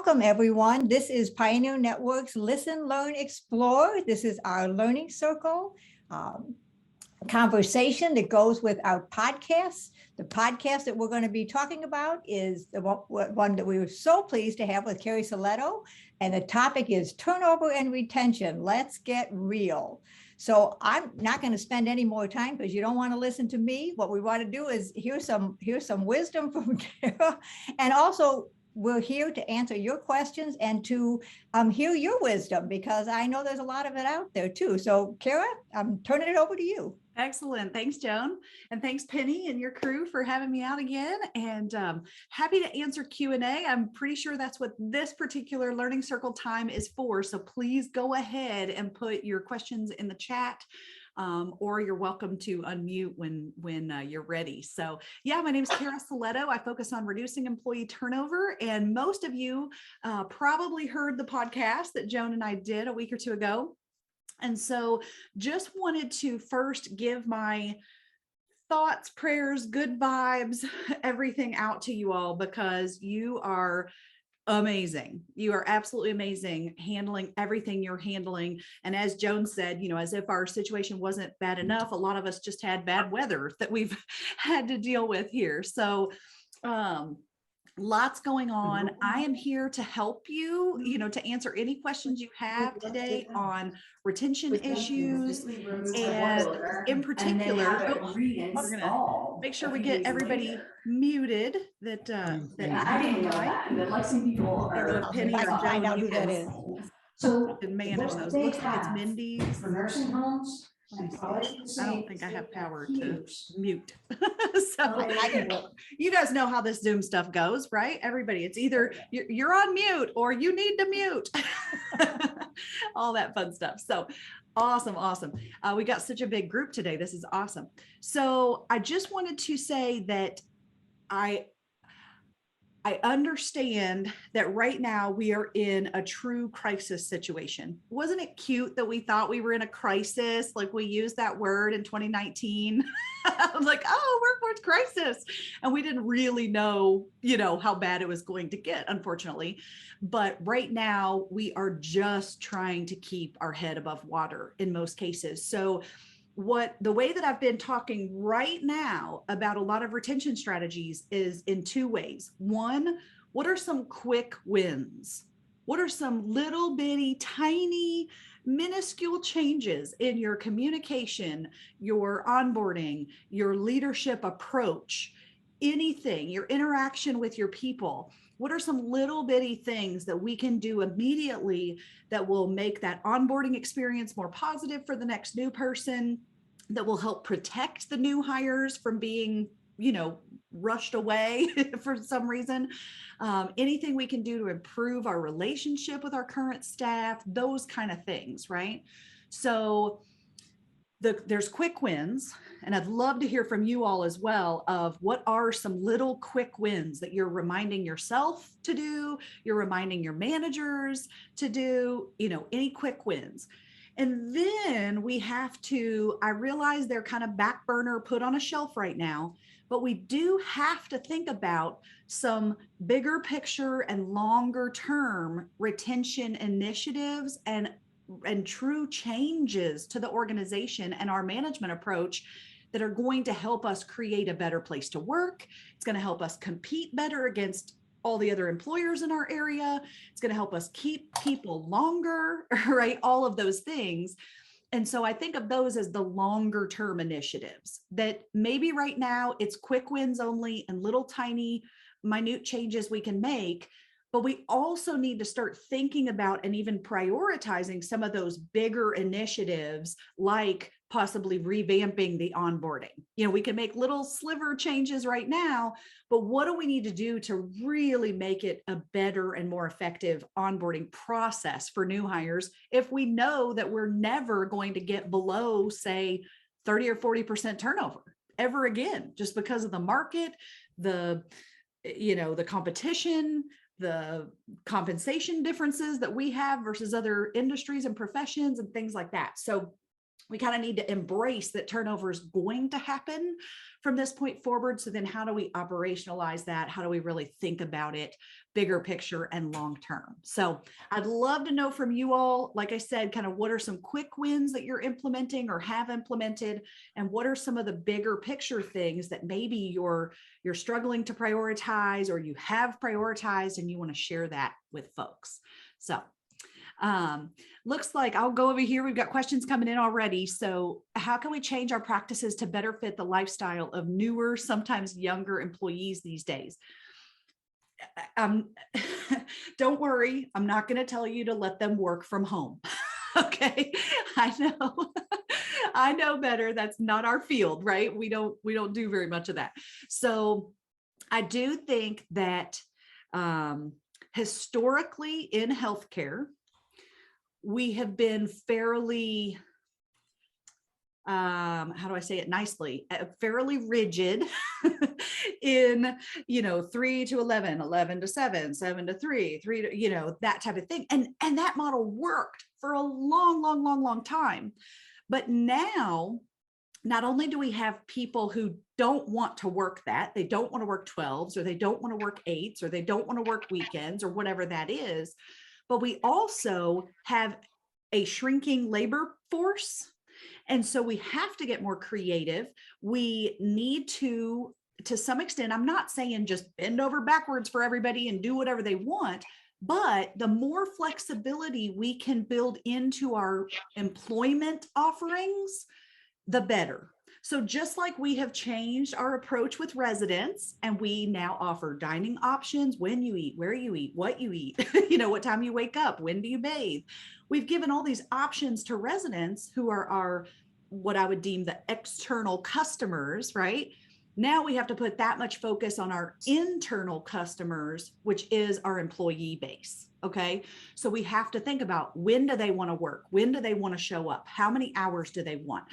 Welcome, everyone. This is Pioneer Network's Listen, Learn, Explore. This is our learning circle conversation that goes with our podcasts. The podcast that we're going to be talking about is the one that we were so pleased to have with Carrie Soletto. And the topic is turnover and retention. Let's get real. So I'm not going to spend any more time because you don't want to listen to me. What we want to do is hear some wisdom from Kara, and also we're here to answer your questions and to hear your wisdom, because I know there's a lot of it out there too. So Kara, I'm turning it over to you. Excellent. Thanks, Joan. And thanks, Penny and your crew, for having me out again. And happy to answer Q&A. I'm pretty sure that's what this particular Learning Circle time is for. So please go ahead and put your questions in the chat. Or you're welcome to unmute when you're ready. So yeah, my name is Carrie Soletto. I focus on reducing employee turnover. And most of you probably heard the podcast that Joan and I did a week or two ago. And so just wanted to first give my thoughts, prayers, good vibes, everything out to you all, because you are amazing. You are absolutely amazing handling everything you're handling. And as Joan said, you know, as if our situation wasn't bad enough, a lot of us just had bad weather that we've had to deal with here. So lots going on. I am here to help you, to answer any questions you have today on retention issues. And in particular, we're going to make sure we get everybody muted that I didn't know that. The Lexington people are Penny or Joan, find out who that is. So can manage those. Looks like it's Mindy's. For nursing homes. I don't think I have power to mute. So you guys know how this Zoom stuff goes, right? Everybody, it's either you're on mute or you need to mute. All that fun stuff. So awesome. We got such a big group today. This is awesome. So I just wanted to say that I understand that right now we are in a true crisis situation. Wasn't it cute that we thought we were in a crisis? Like we used that word in 2019. I was like, oh, workforce crisis. And we didn't really know, how bad it was going to get, unfortunately. But right now we are just trying to keep our head above water in most cases. So the way that I've been talking right now about a lot of retention strategies is in two ways. One, what are some quick wins? What are some little bitty, tiny, minuscule changes in your communication, your onboarding, your leadership approach, anything, your interaction with your people? What are some little bitty things that we can do immediately that will make that onboarding experience more positive for the next new person, that will help protect the new hires from being, rushed away for some reason? Anything we can do to improve our relationship with our current staff, those kind of things, right? So there's quick wins, and I'd love to hear from you all as well of what are some little quick wins that you're reminding yourself to do, you're reminding your managers to do, any quick wins. And then we have to, I realize they're kind of back burner, put on a shelf right now, but we do have to think about some bigger picture and longer term retention initiatives and true changes to the organization and our management approach that are going to help us create a better place to work. It's going to help us compete better against all the other employers in our area. It's going to help us keep people longer, right? All of those things. And so I think of those as the longer term initiatives that maybe right now it's quick wins only and little tiny minute changes we can make. But we also need to start thinking about and even prioritizing some of those bigger initiatives, like possibly revamping the onboarding. We can make little sliver changes right now, but what do we need to do to really make it a better and more effective onboarding process for new hires if we know that we're never going to get below, say, 30 or 40% turnover ever again, just because of the market, the competition, the compensation differences that we have versus other industries and professions and things like that. So we kind of need to embrace that turnover is going to happen from this point forward. So then how do we operationalize that? How do we really think about it, bigger picture and long-term? So I'd love to know from you all, like I said, kind of what are some quick wins that you're implementing or have implemented, and what are some of the bigger picture things that maybe you're struggling to prioritize or you have prioritized and you want to share that with folks. So looks like I'll go over here. We've got questions coming in already. So how can we change our practices to better fit the lifestyle of newer, sometimes younger employees these days? Don't worry. I'm not going to tell you to let them work from home. Okay. I know better. That's not our field, right? We don't do very much of that. So I do think that, historically in healthcare, we have been fairly, how do I say it nicely, fairly rigid in, 3 to 11, 11 to 7, 7 to 3, 3 to, that type of thing. And that model worked for a long time. But now, not only do we have people who don't want to work that, they don't want to work 12s, or they don't want to work 8s, or they don't want to work weekends, or whatever that is, but we also have a shrinking labor force. And so we have to get more creative. We need to some extent, I'm not saying just bend over backwards for everybody and do whatever they want, but the more flexibility we can build into our employment offerings, the better. So just like we have changed our approach with residents, and we now offer dining options, when you eat, where you eat, what you eat, what time you wake up, when do you bathe? We've given all these options to residents who are our, what I would deem the external customers, right? Now we have to put that much focus on our internal customers, which is our employee base. Okay. So we have to think about, when do they want to work? When do they want to show up? How many hours do they want?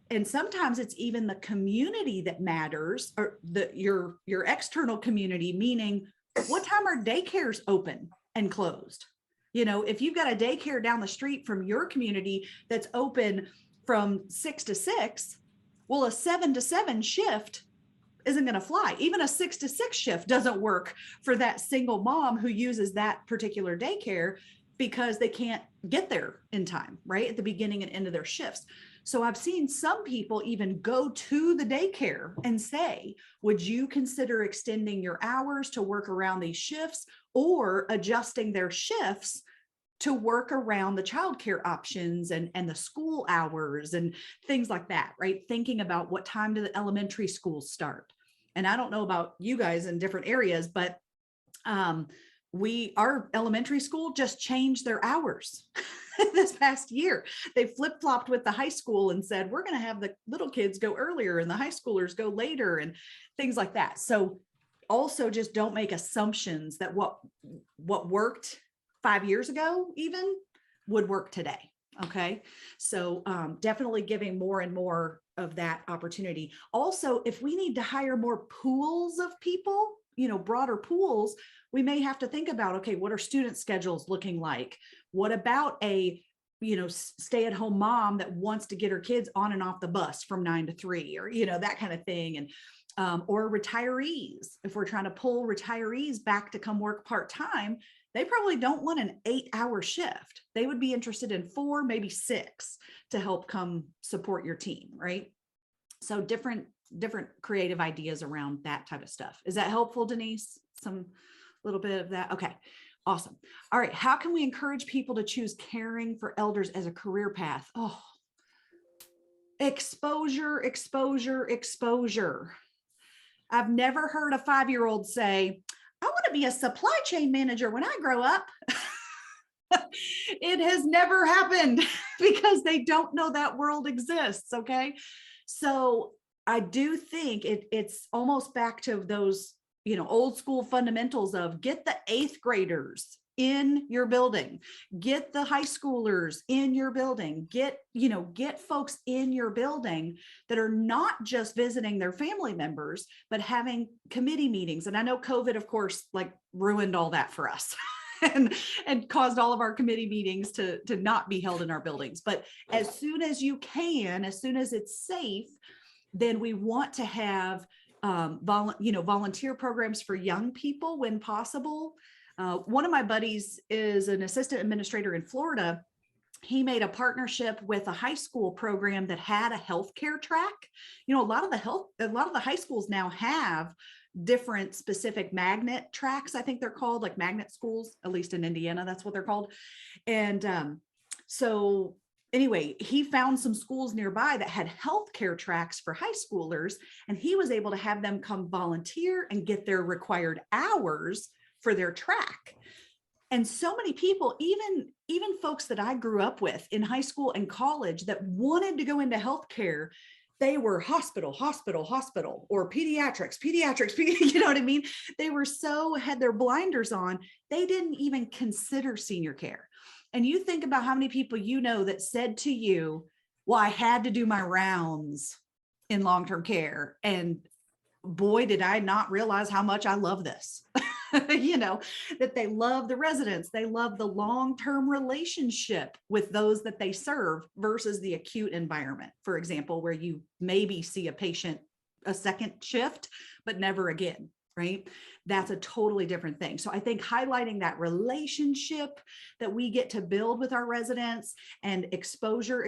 And sometimes it's even the community that matters, or your external community, meaning what time are daycares open and closed? If you've got a daycare down the street from your community that's open from 6 to 6, well, a 7 to 7 shift isn't going to fly. Even a 6 to 6 shift doesn't work for that single mom who uses that particular daycare, because they can't get there in time, right? At the beginning and end of their shifts. So I've seen some people even go to the daycare and say, would you consider extending your hours to work around these shifts, or adjusting their shifts to work around the childcare options and the school hours and things like that, right? Thinking about what time do the elementary schools start. And I don't know about you guys in different areas, but our elementary school just changed their hours this past year. They flip-flopped with the high school and said, we're going to have the little kids go earlier and the high schoolers go later, and things like that. So also, just don't make assumptions that what worked 5 years ago even would work today. Okay. So definitely giving more and more of that opportunity. Also, if we need to hire more pools of people, broader pools, we may have to think about, okay, what are student schedules looking like? What about a, stay-at-home mom that wants to get her kids on and off the bus from 9 to 3, or, that kind of thing. And, or retirees, if we're trying to pull retirees back to come work part-time, they probably don't want an 8-hour shift. They would be interested in 4, maybe 6 to help come support your team, right? So different creative ideas around that type of stuff. Is that helpful, Denise? Some little bit of that? Okay, awesome. All right, how can we encourage people to choose caring for elders as a career path? Oh, exposure. I've never heard a 5-year-old say, I want to be a supply chain manager when I grow up. It has never happened because they don't know that world exists. Okay. So I do think it's almost back to those, old school fundamentals of get the 8th graders in your building, get the high schoolers in your building, get folks in your building that are not just visiting their family members, but having committee meetings. And I know COVID, of course, ruined all that for us. and caused all of our committee meetings to not be held in our buildings. But as soon as you can, as soon as it's safe, then we want to have volunteer programs for young people when possible. One of my buddies is an assistant administrator in Florida. He made a partnership with a high school program that had a healthcare track. A lot of the high schools now have different specific magnet tracks. I think they're called like magnet schools, at least in Indiana, that's what they're called. And so anyway, he found some schools nearby that had healthcare tracks for high schoolers, and he was able to have them come volunteer and get their required hours for their track. And so many people, even folks that I grew up with in high school and college that wanted to go into healthcare, they were hospital, or pediatrics, you know what I mean? They were had their blinders on. They didn't even consider senior care. And you think about how many people that said to you, well, I had to do my rounds in long-term care. And boy, did I not realize how much I love this. That they love the residents. They love the long-term relationship with those that they serve versus the acute environment, for example, where you maybe see a patient a second shift, but never again, right? That's a totally different thing. So I think highlighting that relationship that we get to build with our residents and exposure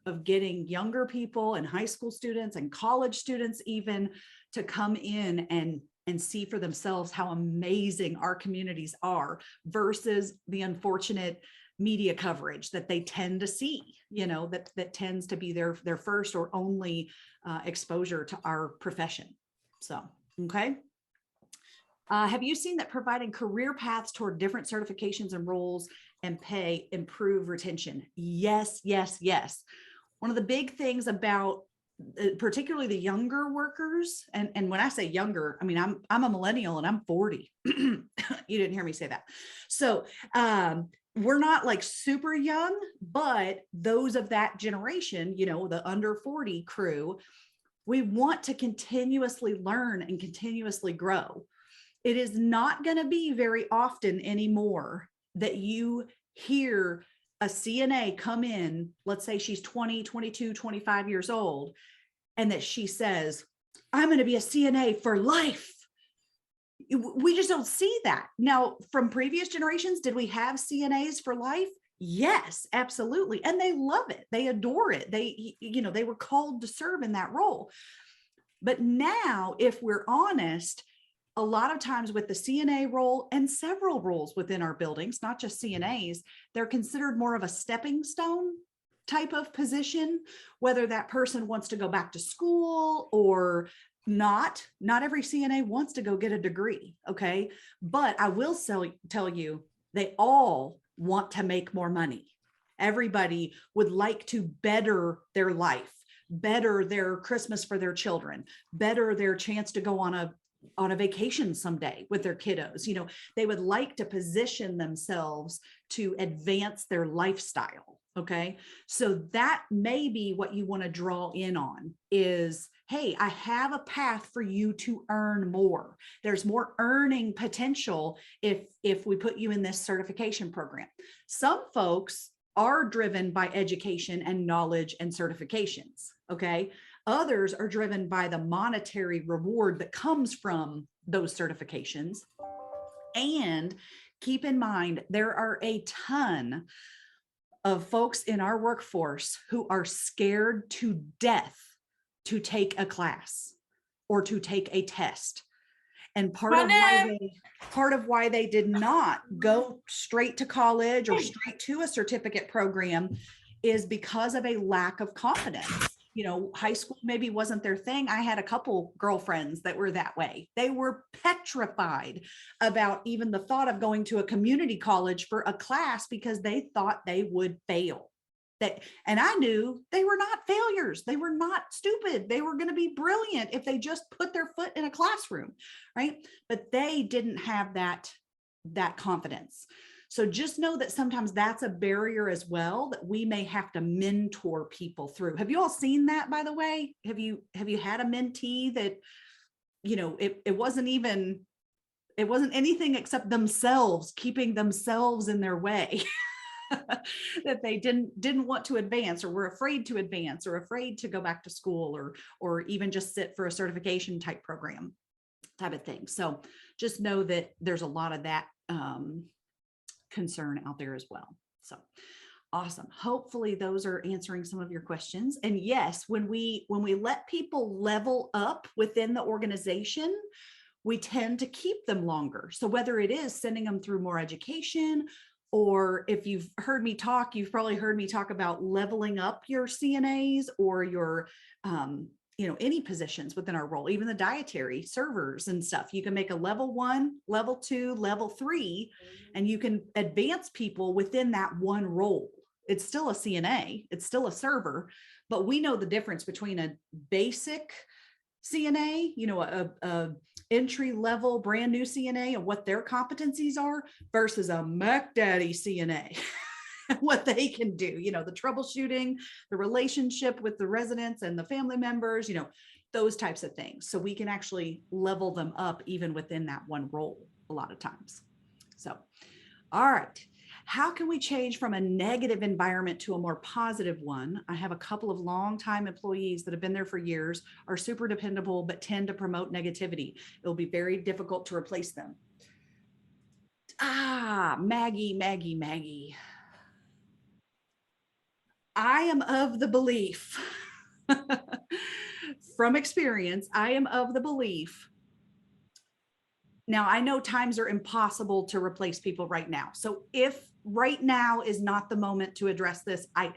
of getting younger people and high school students and college students even to come in and see for themselves how amazing our communities are versus the unfortunate media coverage that they tend to see, that tends to be their first or only exposure to our profession. So, okay. Have you seen that providing career paths toward different certifications and roles and pay improve retention? Yes. One of the big things about particularly the younger workers, and when I say younger, I mean, I'm a millennial and I'm 40. You didn't hear me say that. So we're not like super young, but those of that generation, the under 40 crew, we want to continuously learn and continuously grow. It is not going to be very often anymore that you hear a CNA come in, let's say she's 20, 22, 25 years old, and that she says, I'm going to be a CNA for life. We just don't see that. Now, from previous generations, did we have CNAs for life? Yes, absolutely. And they love it. They adore it. They were called to serve in that role. But now, if we're honest, a lot of times with the CNA role and several roles within our buildings, not just CNAs, they're considered more of a stepping stone type of position, whether that person wants to go back to school or not. Not every CNA wants to go get a degree, okay? But I will tell you, they all want to make more money. Everybody would like to better their life, better their Christmas for their children, better their chance to go on a vacation someday with their kiddos. They would like to position themselves to advance their lifestyle. Okay. So that may be what you want to draw in on is, hey, I have a path for you to earn more. There's more earning potential if we put you in this certification program. Some folks are driven by education and knowledge and certifications. Okay. Others are driven by the monetary reward that comes from those certifications. And keep in mind, there are a ton of folks in our workforce who are scared to death to take a class or to take a test. And part of why they did not go straight to college or straight to a certificate program is because of a lack of confidence. High school maybe wasn't their thing. I had a couple girlfriends that were that way. They were petrified about even the thought of going to a community college for a class because they thought they would fail. And I knew they were not failures. They were not stupid. They were going to be brilliant if they just put their foot in a classroom, right? But they didn't have that confidence. So just know that sometimes that's a barrier as well that we may have to mentor people through. Have you all seen that, by the way? Have you had a mentee that, it wasn't even it wasn't anything except themselves, keeping themselves in their way. That they didn't want to advance, or were afraid to advance, or afraid to go back to school, or even just sit for a certification type program type of thing. So just know that there's a lot of that concern out there as well. So awesome. Hopefully those are answering some of your questions. And yes, when we let people level up within the organization, we tend to keep them longer. So whether it is sending them through more education, or if you've heard me talk, you've probably heard me talk about leveling up your CNAs or your, any positions within our role, even the dietary servers and stuff. You can make a level 1, level 2, level 3, and you can advance people within that one role. It's still a CNA, it's still a server, but we know the difference between a basic CNA, a entry level brand new CNA, and what their competencies are versus a Mac Daddy CNA, what they can do, the troubleshooting, the relationship with the residents and the family members, those types of things. So we can actually level them up even within that one role a lot of times. So, all right. How can we change from a negative environment to a more positive one? I have a couple of longtime employees that have been there for years, are super dependable, but tend to promote negativity. It'll be very difficult to replace them. Maggie. I am of the belief, from experience, I am of the belief. Now, I know times are impossible to replace people right now. So if right now is not the moment to address this, I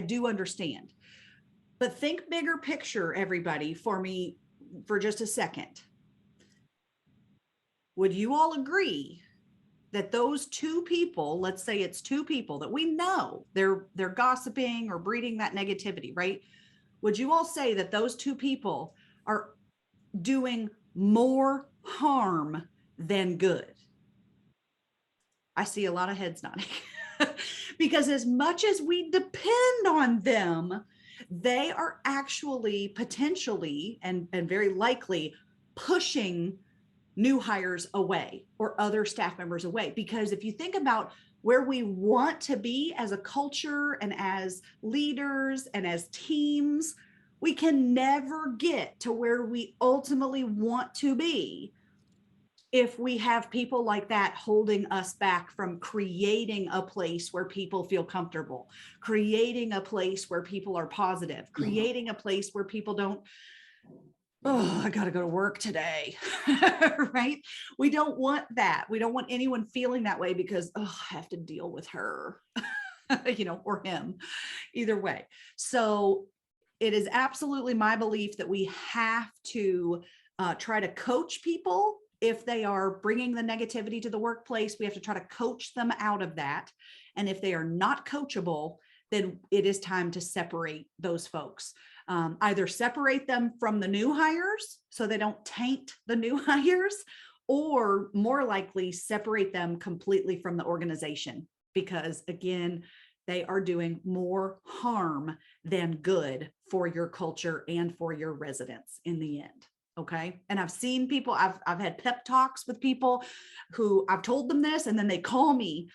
do understand. But think bigger picture, everybody, for me for just a second. Would you all agree that those two people, let's say it's two people that we know they're gossiping or breeding that negativity, right? Would you all say that those two people are doing more harm than good? I see a lot of heads nodding. Because as much as we depend on them, they are actually potentially and very likely pushing new hires away or other staff members away. Because if you think about where we want to be as a culture and as leaders and as teams, we can never get to where we ultimately want to be if we have people like that holding us back from creating a place where people feel comfortable, creating a place where people are positive, creating a place where people don't, I got to go to work today, right? We don't want that. We don't want anyone feeling that way because, I have to deal with her, or him, either way. So it is absolutely my belief that we have to try to coach people. If they are bringing the negativity to the workplace, we have to try to coach them out of that. And if they are not coachable, then it is time to separate those folks. Either separate them from the new hires so they don't taint the new hires, or more likely separate them completely from the organization, because again, they are doing more harm than good for your culture and for your residents in the end. Okay. And I've seen people, I've had pep talks with people who I've told them this, and then they call me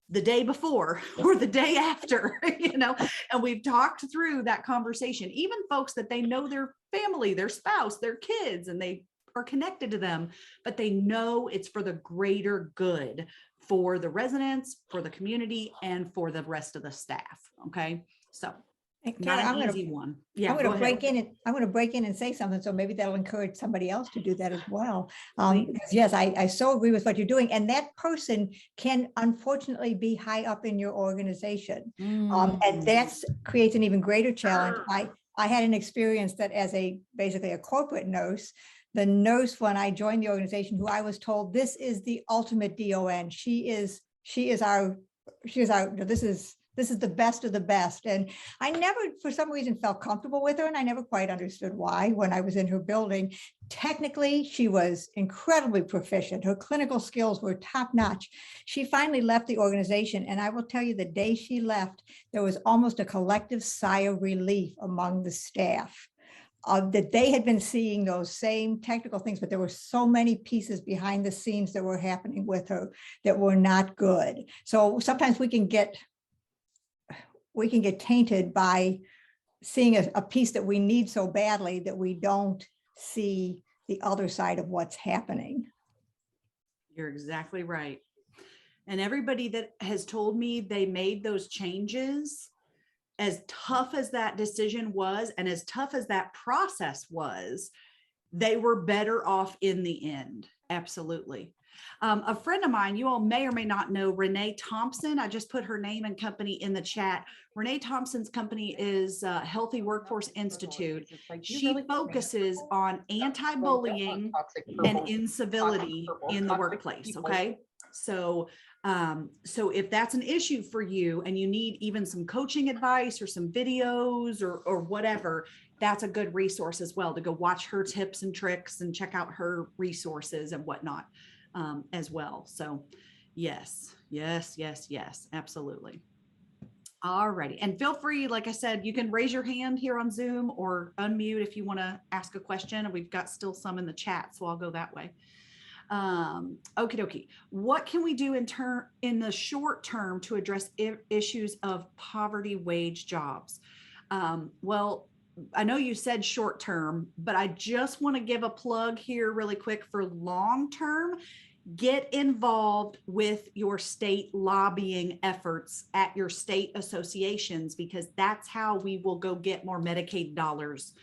the day before or the day after, and we've talked through that conversation, even folks that they know their family, their spouse, their kids, and they are connected to them, but they know it's for the greater good for the residents, for the community, and for the rest of the staff. Okay. So not an easy one. Yeah, I'm going to break in and say something, so maybe that'll encourage somebody else to do that as well. Because yes, I so agree with what you're doing, and that person can unfortunately be high up in your organization, and that creates an even greater challenge. I had an experience that as basically a corporate nurse, the nurse when I joined the organization, who I was told this is the ultimate DON. This is the best of the best. And I never, for some reason, felt comfortable with her. And I never quite understood why when I was in her building. Technically, she was incredibly proficient. Her clinical skills were top notch. She finally left the organization. And I will tell you, the day she left, there was almost a collective sigh of relief among the staff. that they had been seeing those same technical things, but there were so many pieces behind the scenes that were happening with her that were not good. So sometimes we can get tainted by seeing a piece that we need so badly that we don't see the other side of what's happening. You're exactly right. And everybody that has told me they made those changes, as tough as that decision was and as tough as that process was, they were better off in the end. Absolutely. A friend of mine, you all may or may not know, Renee Thompson. I just put her name and company in the chat. Renee Thompson's company is Healthy Workforce Institute. She focuses on anti-bullying and incivility in the workplace. Okay. So if that's an issue for you and you need even some coaching advice or some videos or whatever, that's a good resource as well, to go watch her tips and tricks and check out her resources and whatnot as well. So yes, absolutely. All righty. And feel free, like I said, you can raise your hand here on Zoom or unmute if you want to ask a question. And we've got still some in the chat, so I'll go that way. Okie dokie. What can we do in the short term to address issues of poverty wage jobs? Well, I know you said short term, but I just want to give a plug here really quick for long term. Get involved with your state lobbying efforts at your state associations, because that's how we will go get more Medicaid dollars.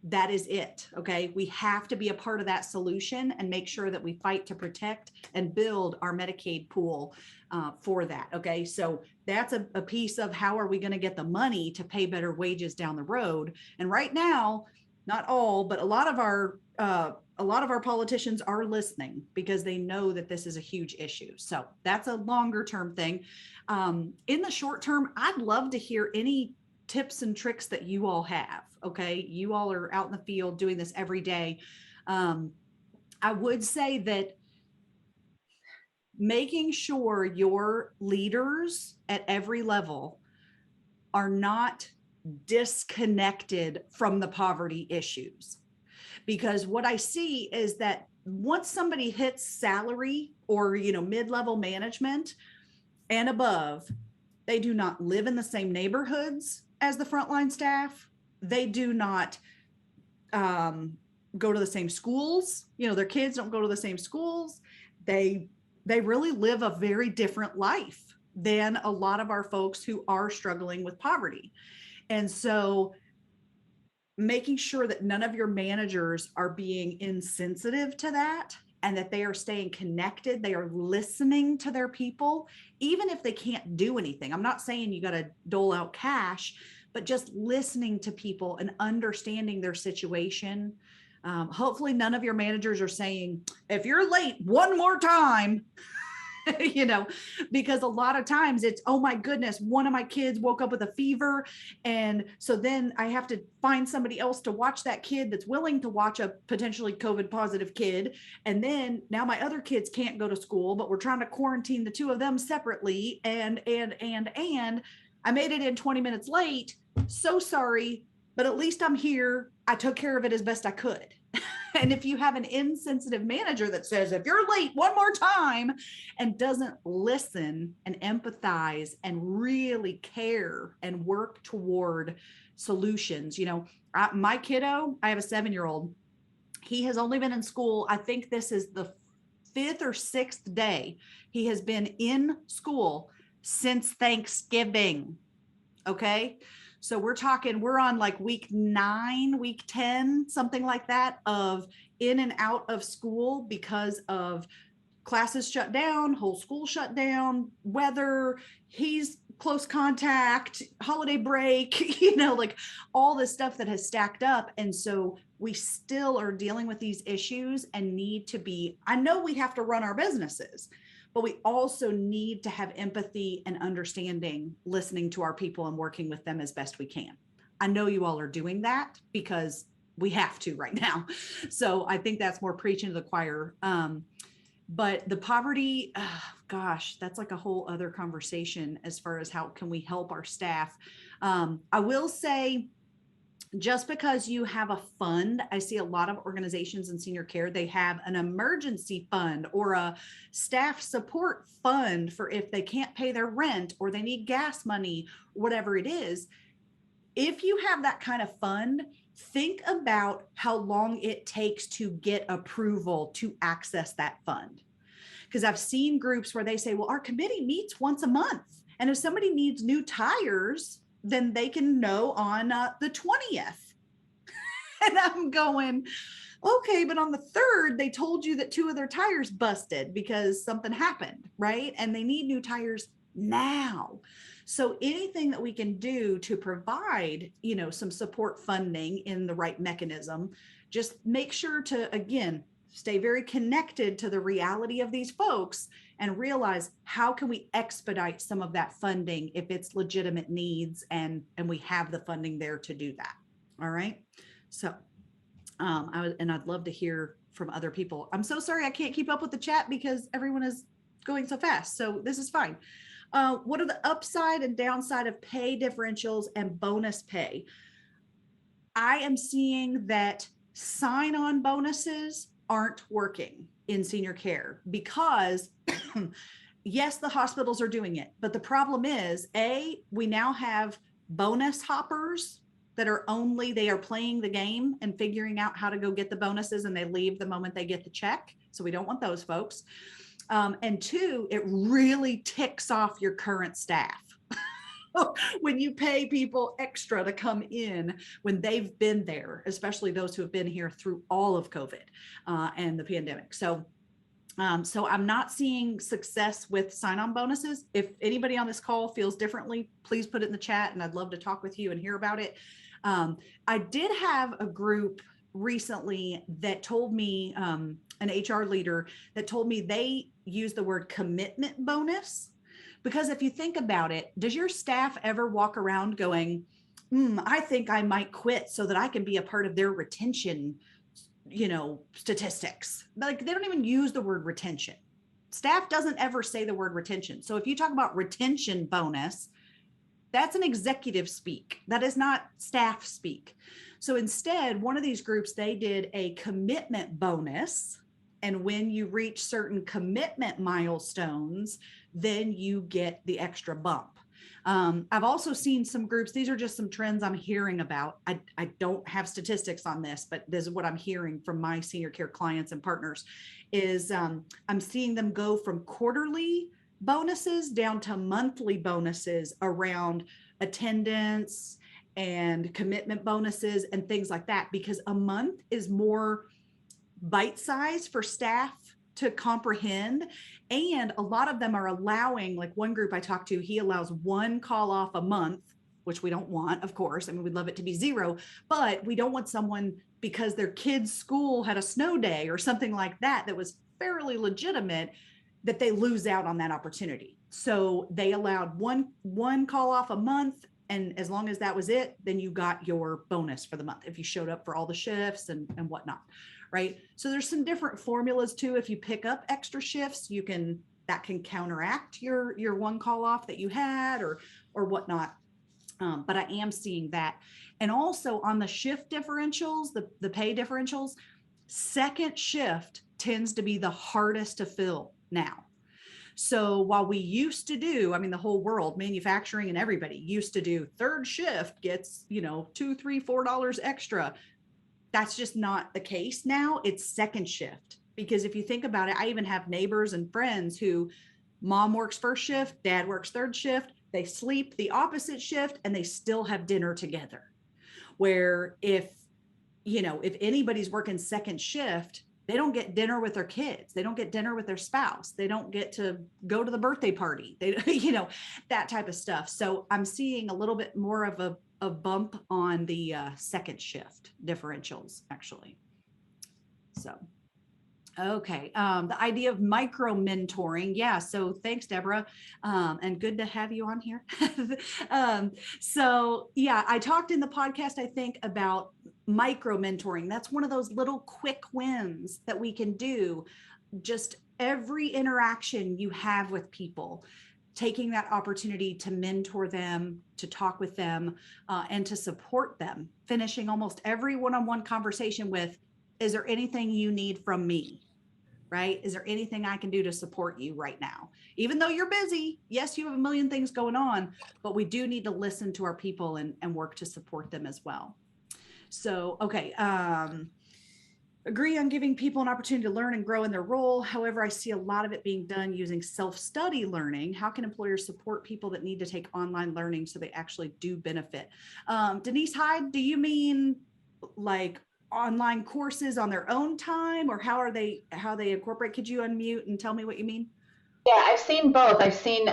That is it. Okay. We have to be a part of that solution and make sure that we fight to protect and build our Medicaid pool for that. Okay. So that's a piece of how are we going to get the money to pay better wages down the road. And right now, not all, but a lot of our politicians are listening because they know that this is a huge issue. So that's a longer term thing. In the short term, I'd love to hear any tips and tricks that you all have. Okay. You all are out in the field doing this every day. I would say that making sure your leaders at every level are not disconnected from the poverty issues. Because what I see is that once somebody hits salary or, mid-level management and above, they do not live in the same neighborhoods as the frontline staff. They do not go to the same schools. Their kids don't go to the same schools. They really live a very different life than a lot of our folks who are struggling with poverty. And so making sure that none of your managers are being insensitive to that and that they are staying connected, they are listening to their people, even if they can't do anything. I'm not saying you got to dole out cash, but just listening to people and understanding their situation. Hopefully none of your managers are saying, if you're late one more time, because a lot of times it's, oh my goodness, one of my kids woke up with a fever. And so then I have to find somebody else to watch that kid that's willing to watch a potentially COVID positive kid. And then now my other kids can't go to school, but we're trying to quarantine the two of them separately. And I made it in 20 minutes late. So sorry, but at least I'm here. I took care of it as best I could. And if you have an insensitive manager that says, if you're late one more time, and doesn't listen and empathize and really care and work toward solutions, my kiddo, I have a 7-year-old. He has only been in school. I think this is the 5th or 6th day he has been in school since Thanksgiving. Okay. So we're on like week 9, week 10, something like that, of in and out of school because of classes shut down, whole school shut down, weather, he's close contact, holiday break, like all this stuff that has stacked up. And so we still are dealing with these issues and I know we have to run our businesses, but we also need to have empathy and understanding, listening to our people and working with them as best we can. I know you all are doing that because we have to right now. So I think that's more preaching to the choir. But the poverty, gosh, that's like a whole other conversation as far as how can we help our staff. I will say just because you have a fund, I see a lot of organizations in senior care, they have an emergency fund or a staff support fund for if they can't pay their rent or they need gas money, whatever it is. If you have that kind of fund, think about how long it takes to get approval to access that fund. Because I've seen groups where they say, well, our committee meets once a month. And if somebody needs new tires, then they can know on the 20th. And I'm going, okay, but on the 3rd, they told you that 2 of their tires busted because something happened, right? And they need new tires now. So anything that we can do to provide, some support funding in the right mechanism, just make sure to, again, stay very connected to the reality of these folks and realize how can we expedite some of that funding if it's legitimate needs and we have the funding there to do that. All right. So I'd love to hear from other people. I'm so sorry I can't keep up with the chat because everyone is going so fast. So this is fine. What are the upside and downside of pay differentials and bonus pay? I am seeing that sign-on bonuses aren't working in senior care because yes, the hospitals are doing it, but the problem is, we now have bonus hoppers that they are playing the game and figuring out how to go get the bonuses and they leave the moment they get the check. So we don't want those folks. And 2, it really ticks off your current staff. When you pay people extra to come in when they've been there, especially those who have been here through all of COVID and the pandemic. So I'm not seeing success with sign-on bonuses. If anybody on this call feels differently, please put it in the chat and I'd love to talk with you and hear about it. I did have a group recently that told me, an HR leader that told me they use the word commitment bonus. Because if you think about it, does your staff ever walk around going, I think I might quit so that I can be a part of their retention, statistics? Like they don't even use the word retention. Staff doesn't ever say the word retention. So if you talk about retention bonus, that's an executive speak. That is not staff speak. So instead, one of these groups, they did a commitment bonus. And when you reach certain commitment milestones, then you get the extra bump. I've also seen some groups, these are just some trends I'm hearing about. I don't have statistics on this, but this is what I'm hearing from my senior care clients and partners is I'm seeing them go from quarterly bonuses down to monthly bonuses around attendance and commitment bonuses and things like that, because a month is more bite-sized for staff to comprehend. And a lot of them are allowing, like one group I talked to, he allows 1 call off a month, which we don't want, of course. I mean, we'd love it to be 0, but we don't want someone because their kid's school had a snow day or something like that, that was fairly legitimate, that they lose out on that opportunity. So they allowed one call off a month. And as long as that was it, then you got your bonus for the month if you showed up for all the shifts and whatnot. Right. So there's some different formulas too. If you pick up extra shifts, that can counteract your 1 call off that you had or whatnot. But I am seeing that. And also on the shift differentials, the pay differentials, second shift tends to be the hardest to fill now. So while we used to do, the whole world, manufacturing and everybody used to do third shift gets, $2, $3, $4 extra. That's just not the case now. It's second shift. Because if you think about it, I even have neighbors and friends who mom works first shift, dad works third shift, they sleep the opposite shift and they still have dinner together. Where if anybody's working second shift, they don't get dinner with their kids. They don't get dinner with their spouse. They don't get to go to the birthday party. They, that type of stuff. So I'm seeing a little bit more of a bump on the second shift differentials, actually. So, okay. The idea of micro mentoring. Yeah. So thanks, Deborah. And good to have you on here. So yeah, I talked in the podcast, I think, about micro mentoring. That's one of those little quick wins that we can do. Just every interaction you have with people, taking that opportunity to mentor them, to talk with them, and to support them, finishing almost every one-on-one conversation with, is there anything you need from me? Right? Is there anything I can do to support you right now? Even though you're busy, yes, you have a million things going on, but we do need to listen to our people and work to support them as well. So, okay. Agree on giving people an opportunity to learn and grow in their role. However, I see a lot of it being done using self-study learning. How can employers support people that need to take online learning so they actually do benefit? Denise Hyde, do you mean like online courses on their own time, or how they incorporate? Could you unmute and tell me what you mean? Yeah, I've seen both. I've seen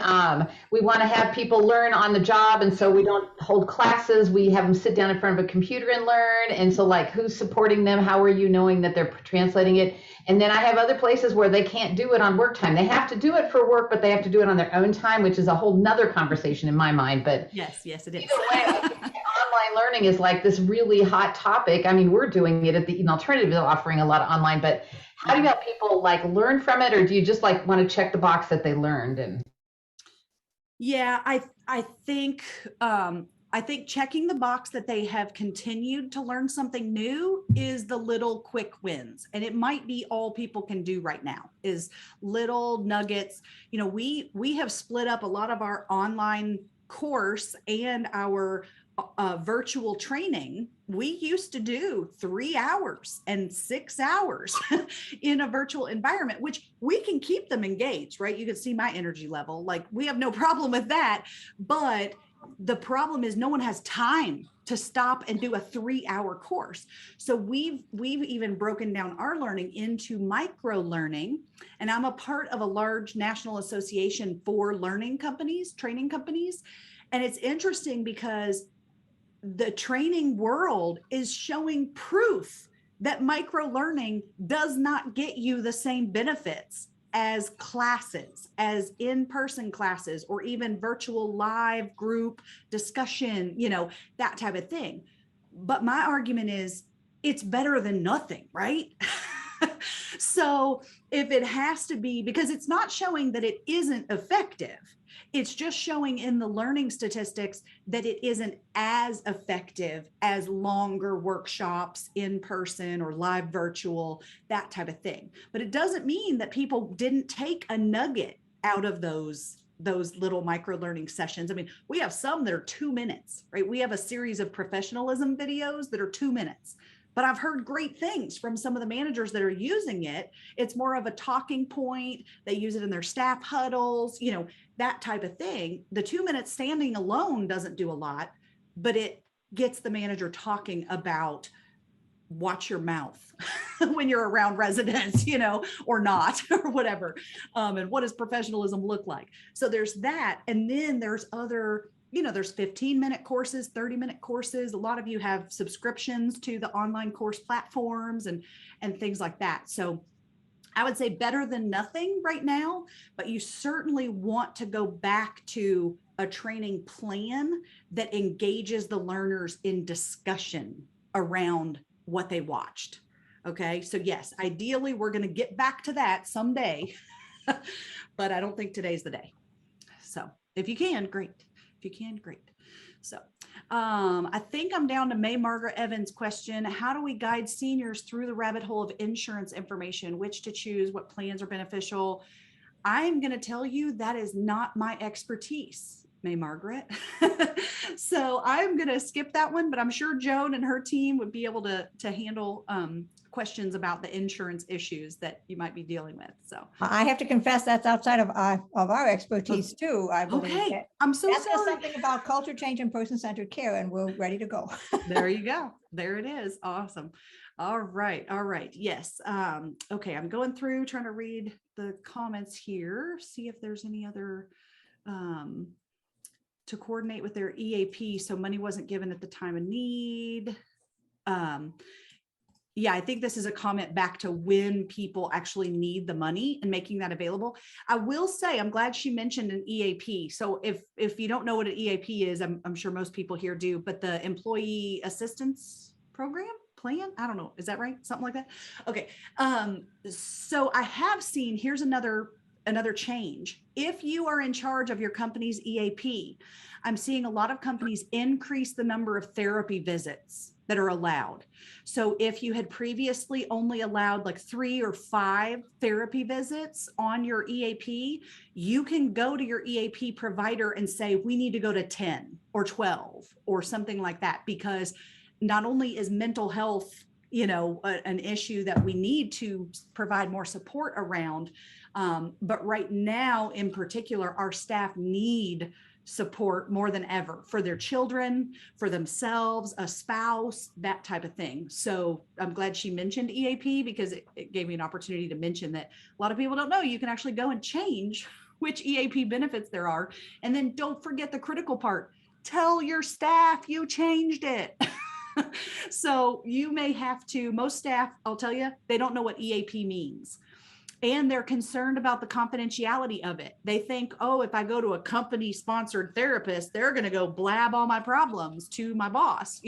we want to have people learn on the job, and so we don't hold classes. We have them sit down in front of a computer and learn. And so, like, who's supporting them? How are you knowing that they're translating it? And then I have other places where they can't do it on work time. They have to do it for work, but they have to do it on their own time, which is a whole nother conversation in my mind. But yes, it is. Either way, I think online learning is like this really hot topic. I mean, we're doing it at the Alternative, offering a lot of online, but how do you help people like learn from it, or do you just like want to check the box that they learned? And yeah, I think checking the box that they have continued to learn something new is the little quick wins. And it might be all people can do right now is little nuggets. You know, we have split up a lot of our online course and our virtual training. We used to do 3 hours and 6 hours in a virtual environment, which we can keep them engaged, right? You can see my energy level. Like, we have no problem with that. But the problem is no one has time to stop and do a 3-hour course. So we've even broken down our learning into micro learning. And I'm a part of a large national association for learning companies, training companies. And it's interesting because the training world is showing proof that micro learning does not get you the same benefits as classes, as in-person classes, or even virtual live group discussion, you know, that type of thing. But my argument is it's better than nothing, right? So if it has to be, because it's not showing that it isn't effective, it's just showing in the learning statistics that it isn't as effective as longer workshops in person or live virtual, that type of thing. But it doesn't mean that people didn't take a nugget out of those little micro learning sessions. I mean, we have some that are 2 minutes, right? We have a series of professionalism videos that are 2 minutes. But I've heard great things from some of the managers that are using it. It's more of a talking point. They use it in their staff huddles, you know, that type of thing. The 2 minutes standing alone doesn't do a lot, but it gets the manager talking about watch your mouth when you're around residents, you know, or not, or whatever. And what does professionalism look like? So there's that. And then there's other, you know, there's 15-minute courses, 30-minute courses. A lot of you have subscriptions to the online course platforms and things like that. So I would say better than nothing right now, but you certainly want to go back to a training plan that engages the learners in discussion around what they watched. Okay. So yes, ideally we're going to get back to that someday, but I don't think today's the day. So if you can, great. If you can, great. So I think I'm down to May Margaret Evans' question. How do we guide seniors through the rabbit hole of insurance information, which to choose, what plans are beneficial? I'm going to tell you that is not my expertise, May Margaret. So I'm going to skip that one, but I'm sure Joan and her team would be able to handle questions about the insurance issues that you might be dealing with. So I have to confess that's outside of our expertise too. I believe okay. I'm so that sorry. says something about culture change and person-centered care, and we're ready to go. There you go. There it is. Awesome. All right. All right. Yes. Okay. I'm going through trying to read the comments here, see if there's any other to coordinate with their EAP. So money wasn't given at the time of need. Yeah, I think this is a comment back to when people actually need the money and making that available. I will say, I'm glad she mentioned an EAP. So if you don't know what an EAP is, I'm sure most people here do, but the Employee Assistance Program plan, I don't know, is that right? Something like that. Okay. So I have seen, here's another another change. If you are in charge of your company's EAP, I'm seeing a lot of companies increase the number of therapy visits that are allowed. So if you had previously only allowed like 3 or 5 therapy visits on your EAP, you can go to your EAP provider and say, we need to go to 10 or 12 or something like that, because not only is mental health, an issue that we need to provide more support around, but right now in particular, our staff need support more than ever for their children, for themselves, a spouse, that type of thing. So I'm glad she mentioned EAP, because it gave me an opportunity to mention that a lot of people don't know you can actually go and change which EAP benefits there are. And then don't forget the critical part, tell your staff you changed it. So you may have to, most staff, I'll tell you, they don't know what EAP means. And they're concerned about the confidentiality of it. They think, oh, if I go to a company sponsored therapist, they're going to go blab all my problems to my boss,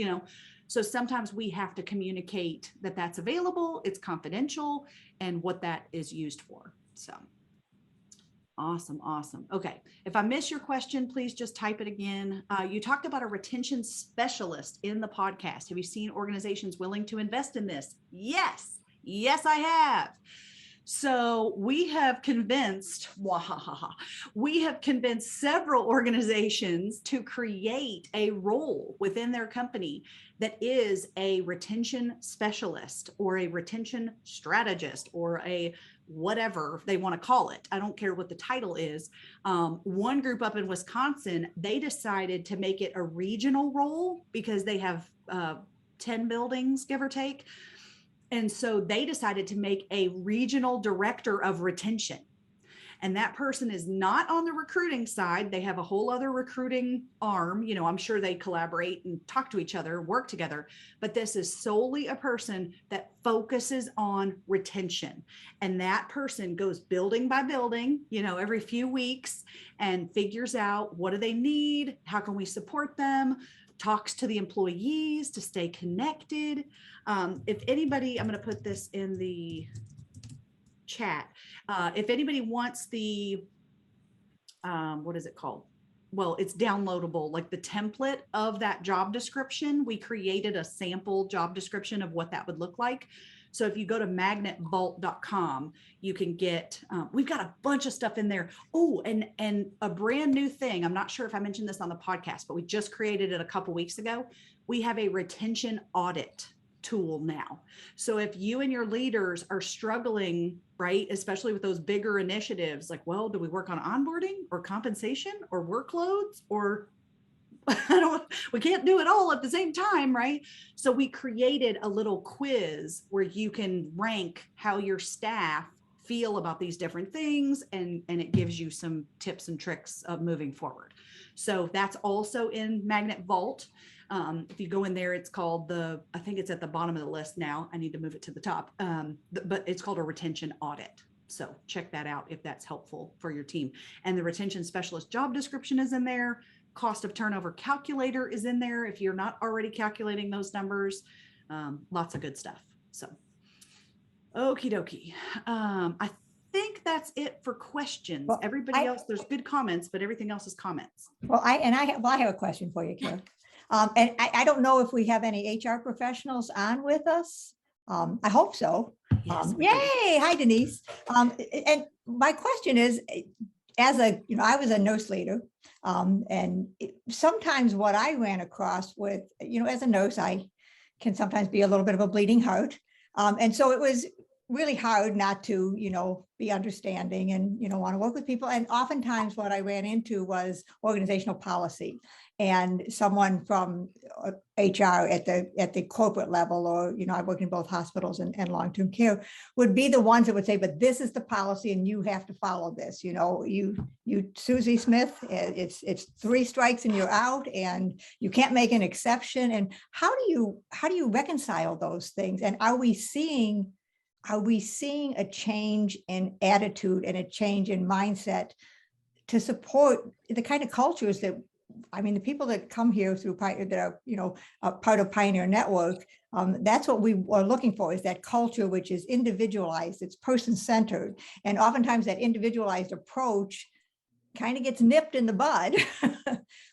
So sometimes we have to communicate that that's available, it's confidential, and what that is used for. So awesome. Okay. If I miss your question, please just type it again. You talked about a retention specialist in the podcast. Have you seen organizations willing to invest in this? Yes, I have. So we have convinced several organizations to create a role within their company that is a retention specialist or a retention strategist or a whatever they want to call it. I don't care what the title is. One group up in Wisconsin, they decided to make it a regional role because they have 10 buildings, give or take. And so they decided to make a regional director of retention. And that person is not on the recruiting side. They have a whole other recruiting arm. I'm sure they collaborate and talk to each other, work together. But this is solely a person that focuses on retention. And that person goes building by building, every few weeks and figures out what do they need? How can we support them? Talks to the employees to stay connected. If anybody, I'm going to put this in the chat. If anybody wants the, what is it called? Well, it's downloadable, like the template of that job description. We created a sample job description of what that would look like. So if you go to magnetvault.com, you can get, we've got a bunch of stuff in there. Oh, and a brand new thing. I'm not sure if I mentioned this on the podcast, but we just created it a couple weeks ago. We have a retention audit tool now. So if you and your leaders are struggling, right, especially with those bigger initiatives, like, well, do we work on onboarding or compensation or workloads or we can't do it all at the same time, right? So we created a little quiz where you can rank how your staff feel about these different things, and it gives you some tips and tricks of moving forward. So that's also in Magnet Vault. If you go in there, it's called I think it's at the bottom of the list now. I need to move it to the top, but it's called a retention audit. So check that out if that's helpful for your team. And the retention specialist job description is in there. Cost of turnover calculator is in there if you're not already calculating those numbers. Lots of good stuff. So, okie dokie. I think that's it for questions. Well, everybody else, there's good comments, but everything else is comments. Well, I have a question for you, Karen. And I don't know if we have any HR professionals on with us. I hope so. Yes, Yay! Hi, Denise. And my question is, I was a nurse leader, and sometimes what I ran across with, as a nurse, I can sometimes be a little bit of a bleeding heart, and so it was really hard not to, be understanding and, want to work with people. And oftentimes what I ran into was organizational policy, and someone from HR at the corporate level, or, I worked in both hospitals and long-term care, would be the ones that would say, but this is the policy and you have to follow this. You Susie Smith, it's 3 strikes and you're out, and you can't make an exception. And how do you reconcile those things? And are we seeing a change in attitude and a change in mindset to support the kind of cultures that I mean, the people that come here through that are, part of Pioneer Network, that's what we are looking for, is that culture which is individualized, it's person-centered. And oftentimes that individualized approach kind of gets nipped in the bud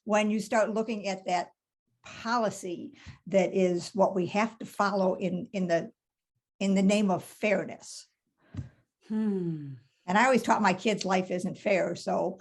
when you start looking at that policy that is what we have to follow in the name of fairness. And I always taught my kids life isn't fair. So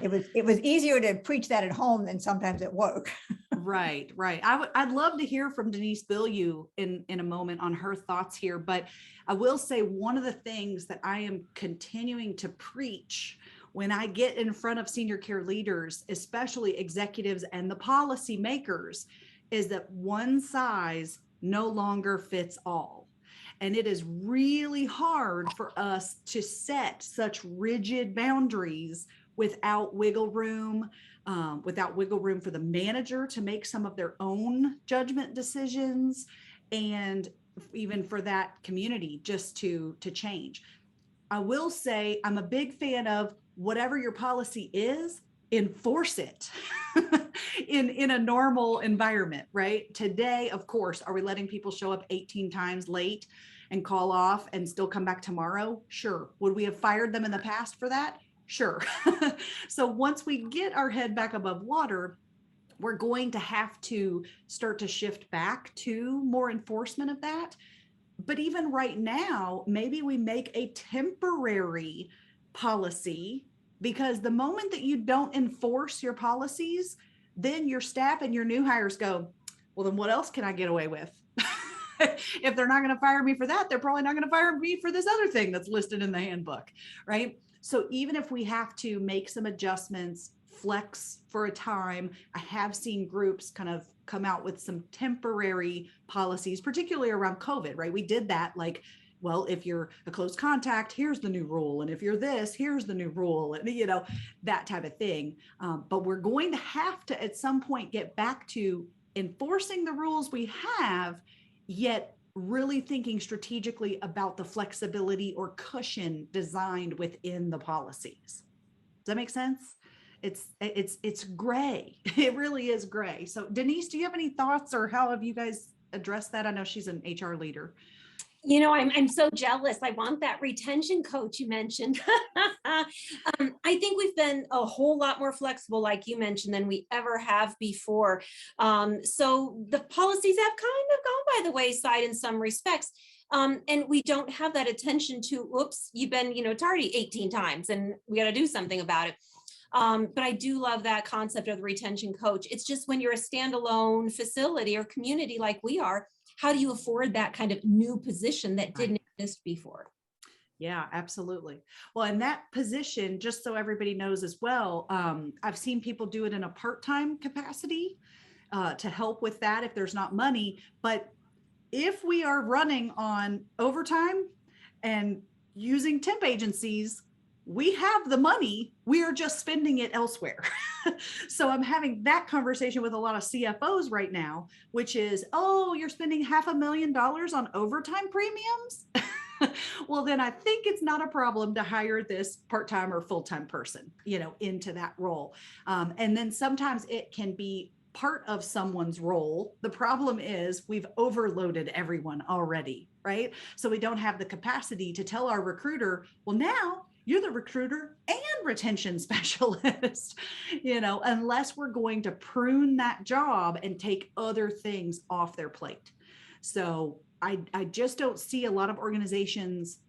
it was easier to preach that at home than sometimes at work. Right. I'd love to hear from Denise Bilyeu in a moment on her thoughts here, but I will say one of the things that I am continuing to preach when I get in front of senior care leaders, especially executives and the policy makers, is that one size no longer fits all. And it is really hard for us to set such rigid boundaries without wiggle room for the manager to make some of their own judgment decisions, and even for that community just to change. I will say I'm a big fan of whatever your policy is, enforce it in a normal environment, right? Today, of course, are we letting people show up 18 times late and call off and still come back tomorrow? Sure. Would we have fired them in the past for that? Sure. So once we get our head back above water, we're going to have to start to shift back to more enforcement of that. But even right now, maybe we make a temporary policy, because the moment that you don't enforce your policies, then your staff and your new hires go, well, then what else can I get away with? If they're not going to fire me for that, they're probably not going to fire me for this other thing that's listed in the handbook, right? So even if we have to make some adjustments, flex for a time, I have seen groups kind of come out with some temporary policies, particularly around COVID, right? We did that, like, well, if you're a close contact, here's the new rule. And if you're this, here's the new rule, and that type of thing. But we're going to have to, at some point, get back to enforcing the rules we have, yet really thinking strategically about the flexibility or cushion designed within the policies. Does that make sense? It's gray. It really is gray. So Denise, do you have any thoughts, or how have you guys addressed that? I know she's an HR leader. I'm so jealous. I want that retention coach you mentioned. I think we've been a whole lot more flexible, like you mentioned, than we ever have before. So the policies have kind of gone by the wayside in some respects. And we don't have that attention to, whoops, you've been, tardy 18 times and we got to do something about it. But I do love that concept of the retention coach. It's just when you're a standalone facility or community like we are, how do you afford that kind of new position that didn't exist before? Yeah, absolutely. Well, in that position, just so everybody knows as well, I've seen people do it in a part-time capacity to help with that if there's not money. But if we are running on overtime and using temp agencies, we have the money, we are just spending it elsewhere. So I'm having that conversation with a lot of CFOs right now, which is, oh, you're spending $500,000 on overtime premiums? Well, then I think it's not a problem to hire this part-time or full-time person, into that role. And then sometimes it can be part of someone's role. The problem is we've overloaded everyone already, right? So we don't have the capacity to tell our recruiter, well, now you're the recruiter and retention specialist, unless we're going to prune that job and take other things off their plate. So I just don't see a lot of organizations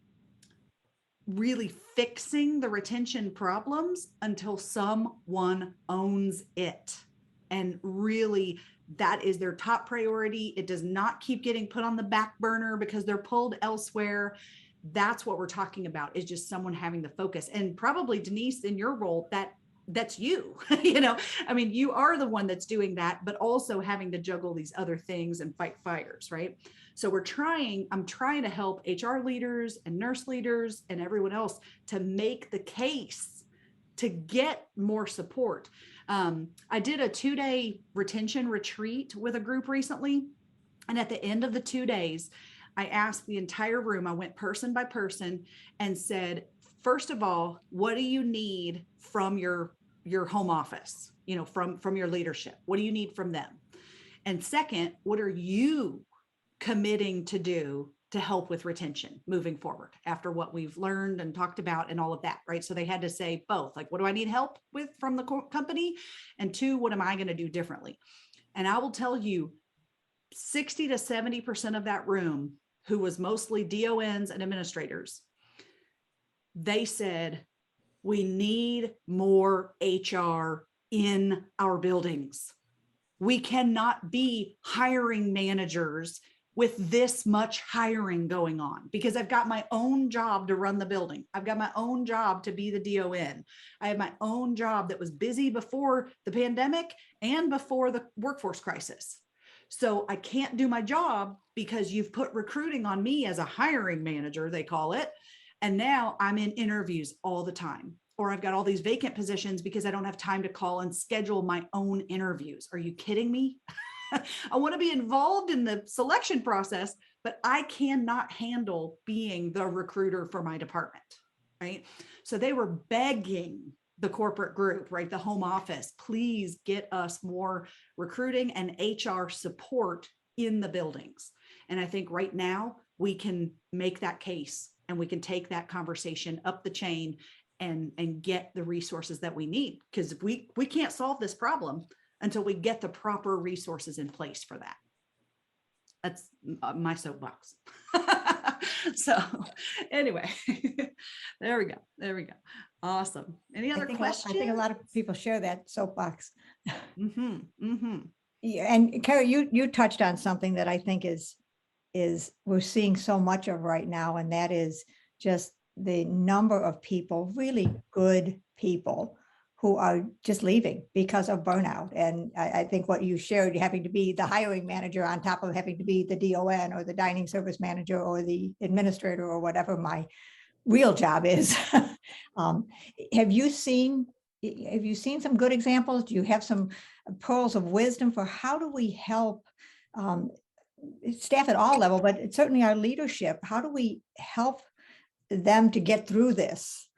really fixing the retention problems until someone owns it. And really, that is their top priority. It does not keep getting put on the back burner because they're pulled elsewhere. That's what we're talking about, is just someone having the focus. And probably Denise, in your role, that's you, you are the one that's doing that, but also having to juggle these other things and fight fires, right? So I'm trying to help HR leaders and nurse leaders and everyone else to make the case to get more support. I did a 2-day retention retreat with a group recently. And at the end of the 2 days, I asked the entire room, I went person by person and said, first of all, what do you need from your your home office, from your leadership? What do you need from them? And second, what are you committing to do to help with retention moving forward after what we've learned and talked about and all of that, right? So they had to say both, like, what do I need help with from the company? And two, what am I going to do differently? And I will tell you, 60 to 70% of that room, who was mostly DONs and administrators, they said, we need more HR in our buildings. We cannot be hiring managers with this much hiring going on, because I've got my own job to run the building. I've got my own job to be the DON. I have my own job that was busy before the pandemic and before the workforce crisis. So I can't do my job because you've put recruiting on me as a hiring manager, they call it. And now I'm in interviews all the time, or I've got all these vacant positions because I don't have time to call and schedule my own interviews. Are you kidding me? I want to be involved in the selection process, but I cannot handle being the recruiter for my department, right? So they were begging the corporate group, right? The home office, please get us more recruiting and HR support in the buildings. And I think right now we can make that case, and we can take that conversation up the chain and get the resources that we need, because we can't solve this problem until we get the proper resources in place for that. That's my soapbox. So anyway, there we go. Awesome. Any other questions? I think a lot of people share that soapbox. Mm-hmm. Mm-hmm. Yeah, and Carrie, you touched on something that I think is we're seeing so much of right now, and that is just the number of people, really good people, who are just leaving because of burnout. And I think what you shared, having to be the hiring manager on top of having to be the DON or the dining service manager or the administrator or whatever my real job is. Have you seen some good examples? Do you have some pearls of wisdom for how do we help staff at all level, but certainly our leadership? How do we help them to get through this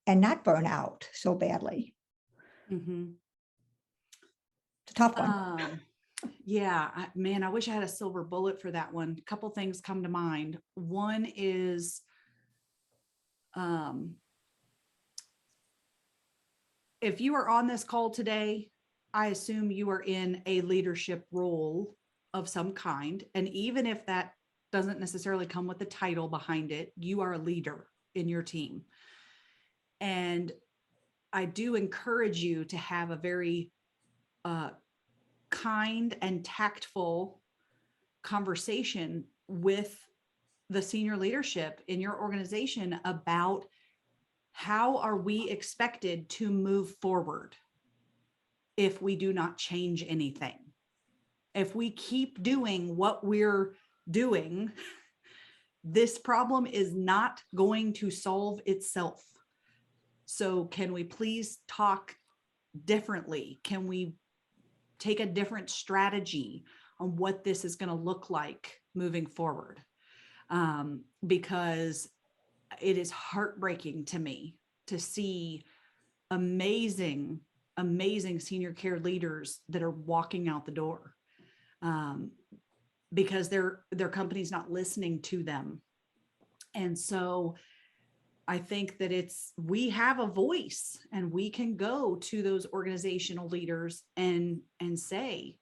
and not burn out so badly? Mm-hmm. It's a tough one. Yeah, man, I wish I had a silver bullet for that one. A couple things come to mind. One is, if you are on this call today, I assume you are in a leadership role of some kind. And even if that doesn't necessarily come with the title behind it, you are a leader in your team. And I do encourage you to have a very kind and tactful conversation with the senior leadership in your organization about how are we expected to move forward if we do not change anything. If we keep doing what we're doing, this problem is not going to solve itself. So can we please talk differently? Can we take a different strategy on what this is going to look like moving forward? Because it is heartbreaking to me to see amazing senior care leaders that are walking out the door because their company's not listening to them. And so I think that we have a voice, and we can go to those organizational leaders and say,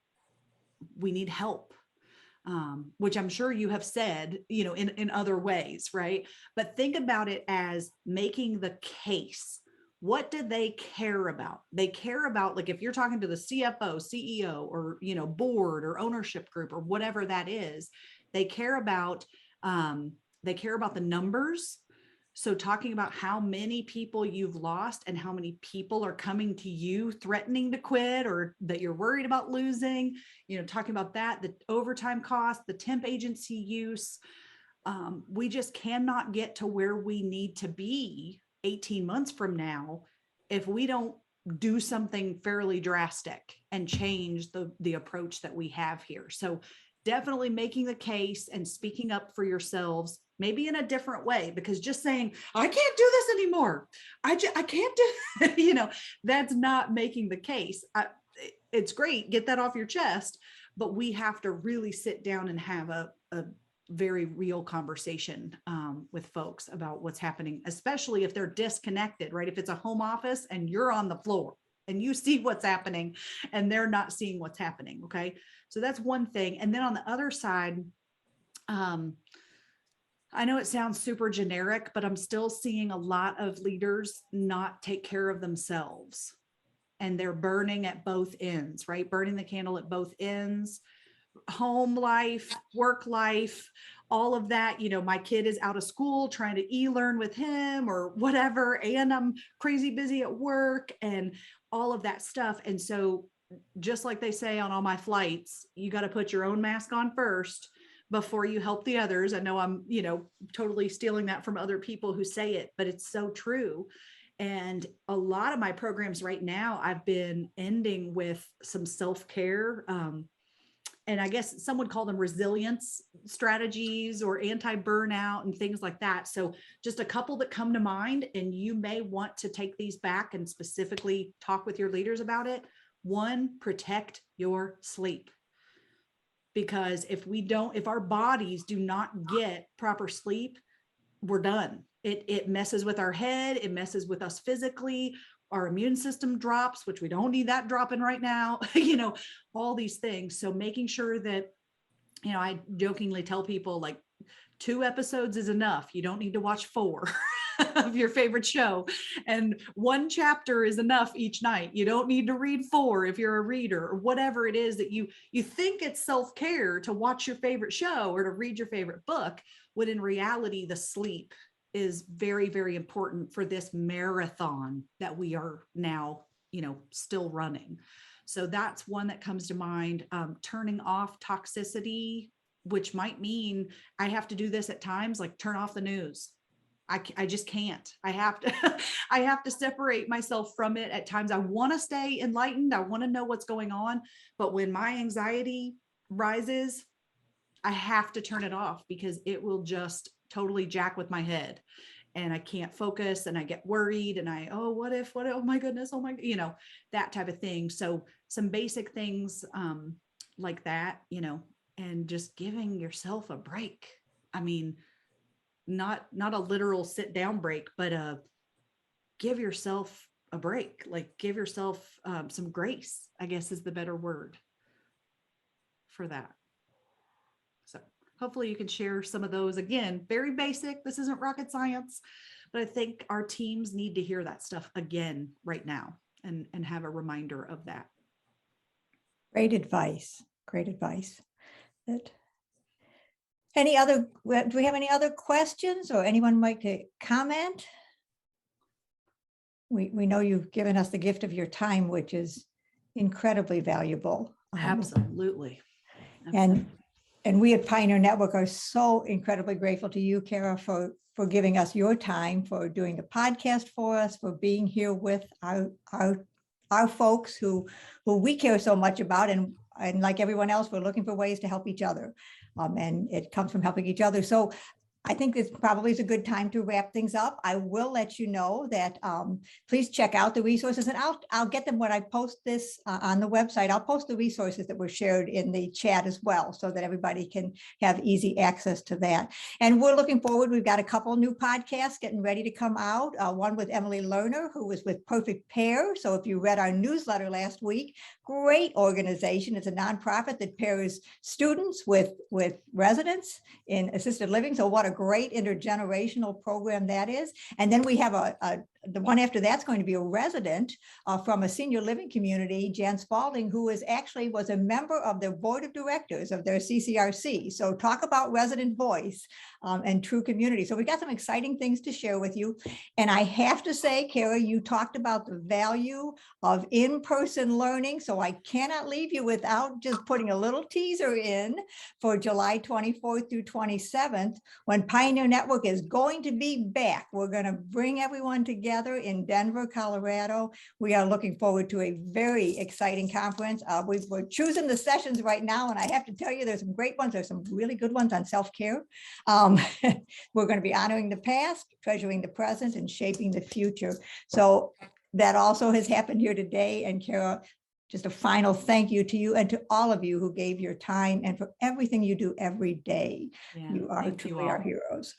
we need help, which I'm sure you have said, in other ways, right? But think about it as making the case. What do they care about? They care about, like, if you're talking to the CFO, CEO, or, board or ownership group or whatever that is, they care about the numbers. So talking about how many people you've lost and how many people are coming to you threatening to quit or that you're worried about losing, talking about that, the overtime cost, the temp agency use. We just cannot get to where we need to be 18 months from now if we don't do something fairly drastic and change the approach that we have here. So definitely making the case and speaking up for yourselves, maybe in a different way, because just saying, I can't do this anymore. I can't do, that's not making the case. It's great. Get that off your chest, but we have to really sit down and have a very real conversation with folks about what's happening, especially if they're disconnected, right? If it's a home office and you're on the floor and you see what's happening and they're not seeing what's happening. Okay. So that's one thing. And then on the other side, I know it sounds super generic, but I'm still seeing a lot of leaders not take care of themselves, and they're burning at both ends, right? Burning the candle at both ends. Home life, work life, all of that. My kid is out of school trying to e-learn with him or whatever, and I'm crazy busy at work and all of that stuff. And so just like they say on all my flights, you got to put your own mask on first before you help the others. I know I'm, totally stealing that from other people who say it, but it's so true. And a lot of my programs right now, I've been ending with some self-care, and I guess some would call them resilience strategies or anti-burnout and things like that. So just a couple that come to mind, and you may want to take these back and specifically talk with your leaders about it. One, protect your sleep. Because if our bodies do not get proper sleep, we're done. It messes with our head. It messes with us physically. Our immune system drops, which we don't need that dropping right now, all these things. So making sure that, I jokingly tell people like 2 episodes is enough. You don't need to watch 4 of your favorite show, and 1 chapter is enough each night. You don't need to read 4 if you're a reader, or whatever it is that you think it's self-care to watch your favorite show or to read your favorite book, when in reality, the sleep is very, very important for this marathon that we are now, still running. So that's one that comes to mind. Turning off toxicity, which might mean I have to do this at times, like turn off the news. I just can't. I have to separate myself from it at times. I want to stay enlightened. I want to know what's going on. But when my anxiety rises, I have to turn it off, because it will just totally jack with my head, and I can't focus, and I get worried, and oh my goodness, oh my, that type of thing. So some basic things like that, and just giving yourself a break. I mean, not a literal sit down break, but give yourself a break, like give yourself some grace, I guess is the better word for that. So hopefully you can share some of those. Again, very basic. This isn't rocket science, but I think our teams need to hear that stuff again right now and have a reminder of that. Great advice. Great advice. Do we have any other questions, or anyone like to comment? We know you've given us the gift of your time, which is incredibly valuable. Absolutely. And we at Pioneer Network are so incredibly grateful to you, Kara, for giving us your time, for doing the podcast for us, for being here with our folks who we care so much about. And like everyone else, we're looking for ways to help each other. And it comes from helping each other. So I think this probably is a good time to wrap things up. I will let you know that please check out the resources, and I'll get them when I post this on the website. I'll post the resources that were shared in the chat as well, so that everybody can have easy access to that. And we're looking forward. We've got a couple new podcasts getting ready to come out. One with Emily Lerner, who was with Perfect Pair. So if you read our newsletter last week, great organization. It's a nonprofit that pairs students with residents in assisted living. So what a great intergenerational program that is. And then we have the one after that's going to be a resident from a senior living community, Jan Spalding, who was a member of the board of directors of their CCRC. So talk about resident voice and true community. So we got some exciting things to share with you. And I have to say, Kara, you talked about the value of in-person learning. So I cannot leave you without just putting a little teaser in for July 24th through 27th, when Pioneer Network is going to be back. We're going to bring everyone together together in Denver, Colorado. We are looking forward to a very exciting conference. We're choosing the sessions right now, and I have to tell you, there's some great ones. There's some really good ones on self-care. We're going to be honoring the past, treasuring the present, and shaping the future. So that also has happened here today. And Kara, just a final thank you to you and to all of you who gave your time and for everything you do every day. Yeah, You are thank you truly our all. heroes.